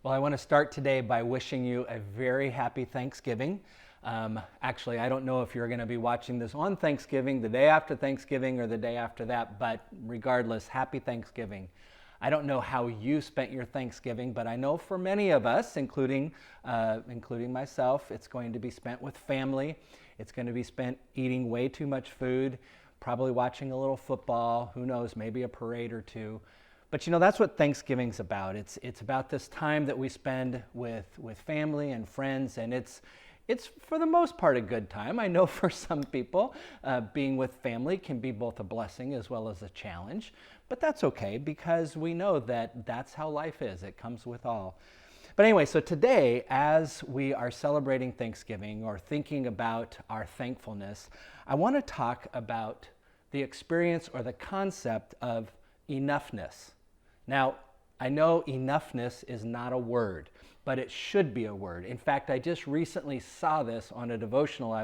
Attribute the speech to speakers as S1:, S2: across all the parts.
S1: Well, I want to start today by wishing you a very happy Thanksgiving. Actually, I don't know if you're going to be watching this on Thanksgiving, the day after Thanksgiving, or the day after that, but regardless, happy Thanksgiving. I don't know how you spent your Thanksgiving, but I know for many of us, including myself, it's going to be spent with family. It's going to be spent eating way too much food, probably watching a little football, who knows, maybe a parade or two. But that's what Thanksgiving's about. It's about this time that we spend with family and friends, and it's for the most part a good time. I know for some people, being with family can be both a blessing as well as a challenge, but that's okay because we know that that's how life is. It comes with all. But anyway, so today, as we are celebrating Thanksgiving or thinking about our thankfulness, I want to talk about the experience or the concept of enoughness. Now, I know enoughness is not a word, but it should be a word. In fact, I just recently saw this on a devotional I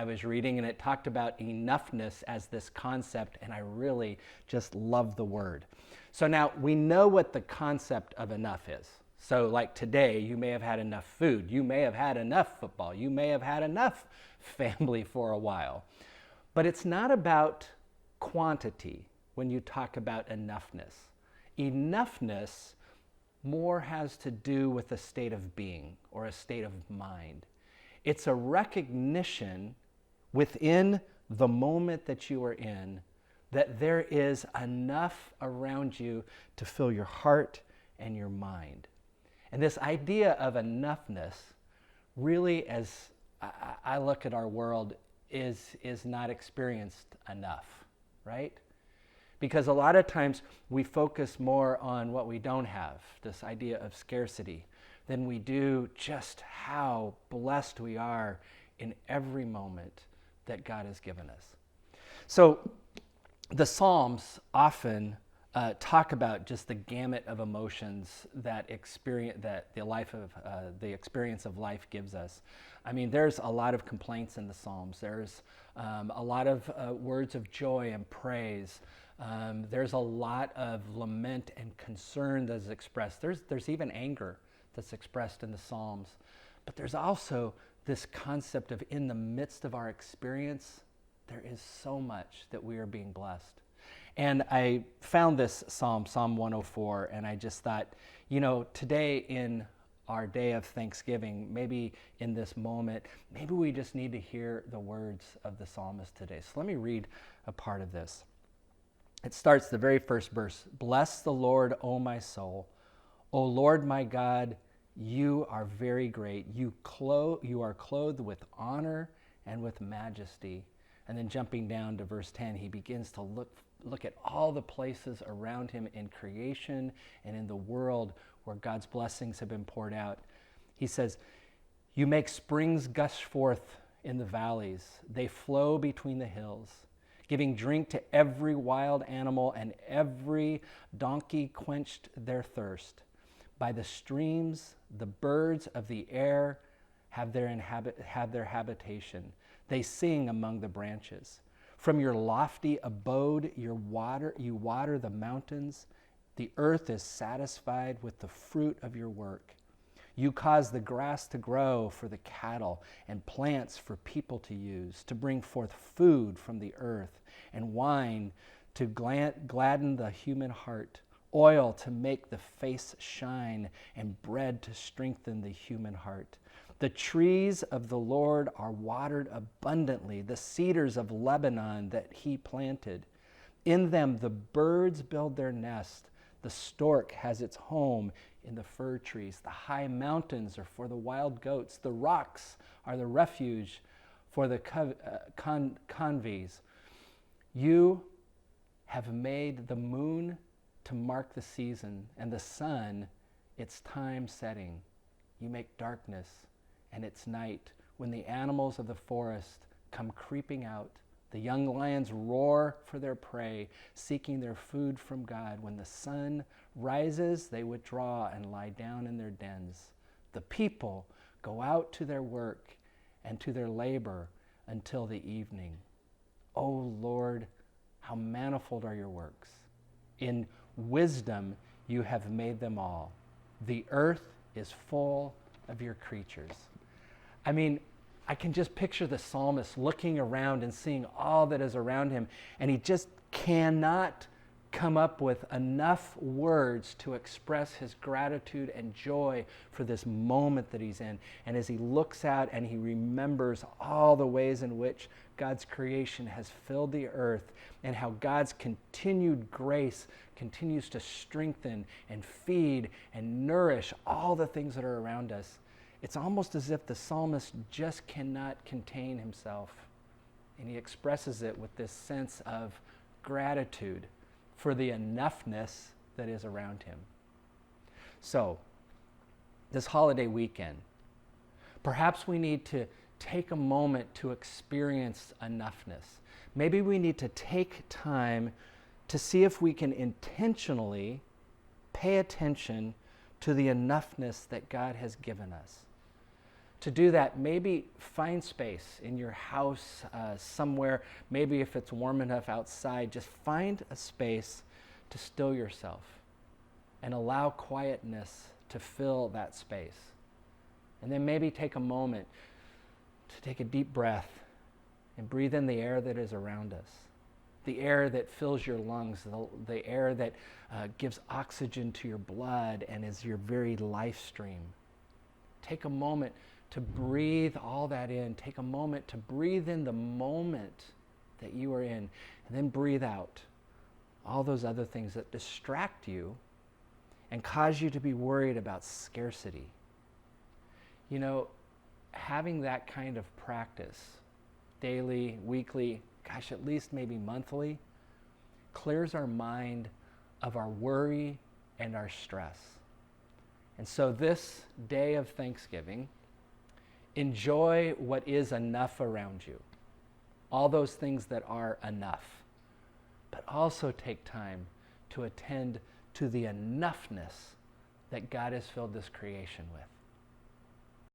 S1: was reading, and it talked about enoughness as this concept, and I really just love the word. So now we know what the concept of enough is. So like today, you may have had enough food, you may have had enough football, you may have had enough family for a while. But it's not about quantity when you talk about enoughness. Enoughness more has to do with a state of being or a state of mind. It's a recognition within the moment that you are in that there is enough around you to fill your heart and your mind. And this idea of enoughness really, as I look at our world, is not experienced enough, right? Because a lot of times we focus more on what we don't have, this idea of scarcity, than we do just how blessed we are in every moment that God has given us. So the Psalms often talk about just the gamut of emotions that the experience of life gives us. I mean, there's a lot of complaints in the Psalms. There's a lot of words of joy and praise. There's a lot of lament and concern that's expressed. There's even anger that's expressed in the Psalms. But there's also this concept of in the midst of our experience, there is so much that we are being blessed. And I found this Psalm 104, and I just thought, today in our day of Thanksgiving, maybe in this moment, maybe we just need to hear the words of the psalmist today. So let me read a part of this. It starts the very first verse. Bless the Lord, O my soul. O Lord my God, you are very great. You are clothed with honor and with majesty. And then jumping down to verse 10, he begins to look at all the places around him in creation and in the world where God's blessings have been poured out. He says, you make springs gush forth in the valleys. They flow between the hills, giving drink to every wild animal, and every donkey quenched their thirst. By the streams, the birds of the air have their habitation. They sing among the branches. From your lofty abode, you water the mountains. The earth is satisfied with the fruit of your work. You cause the grass to grow for the cattle and plants for people to use, to bring forth food from the earth, and wine to gladden the human heart, oil to make the face shine, and bread to strengthen the human heart. The trees of the Lord are watered abundantly, the cedars of Lebanon that he planted. In them the birds build their nest. The stork has its home in the fir trees. The high mountains are for the wild goats. The rocks are the refuge for the conveys. You have made the moon to mark the season, and the sun its time setting. You make darkness and its night. When the animals of the forest come creeping out, the young lions roar for their prey, seeking their food from God. When the sun rises, they withdraw and lie down in their dens. The people go out to their work and to their labor until the evening. O Lord, how manifold are your works. In wisdom you have made them all. The earth is full of your creatures. I mean, I can just picture the psalmist looking around and seeing all that is around him, and he just cannot come up with enough words to express his gratitude and joy for this moment that he's in. And as he looks out and he remembers all the ways in which God's creation has filled the earth and how God's continued grace continues to strengthen and feed and nourish all the things that are around us, it's almost as if the psalmist just cannot contain himself. And he expresses it with this sense of gratitude for the enoughness that is around him. So, this holiday weekend, perhaps we need to take a moment to experience enoughness. Maybe we need to take time to see if we can intentionally pay attention to the enoughness that God has given us. To do that, maybe find space in your house somewhere. Maybe if it's warm enough outside, just find a space to still yourself and allow quietness to fill that space. And then maybe take a moment to take a deep breath and breathe in the air that is around us, the air that fills your lungs, the air that gives oxygen to your blood and is your very life stream. Take a moment to breathe all that in. Take a moment to breathe in the moment that you are in, and then breathe out all those other things that distract you and cause you to be worried about scarcity. You know, having that kind of practice, daily, weekly, gosh, at least maybe monthly, clears our mind of our worry and our stress. And so this day of Thanksgiving, enjoy what is enough around you, all those things that are enough, but also take time to attend to the enoughness that God has filled this creation with.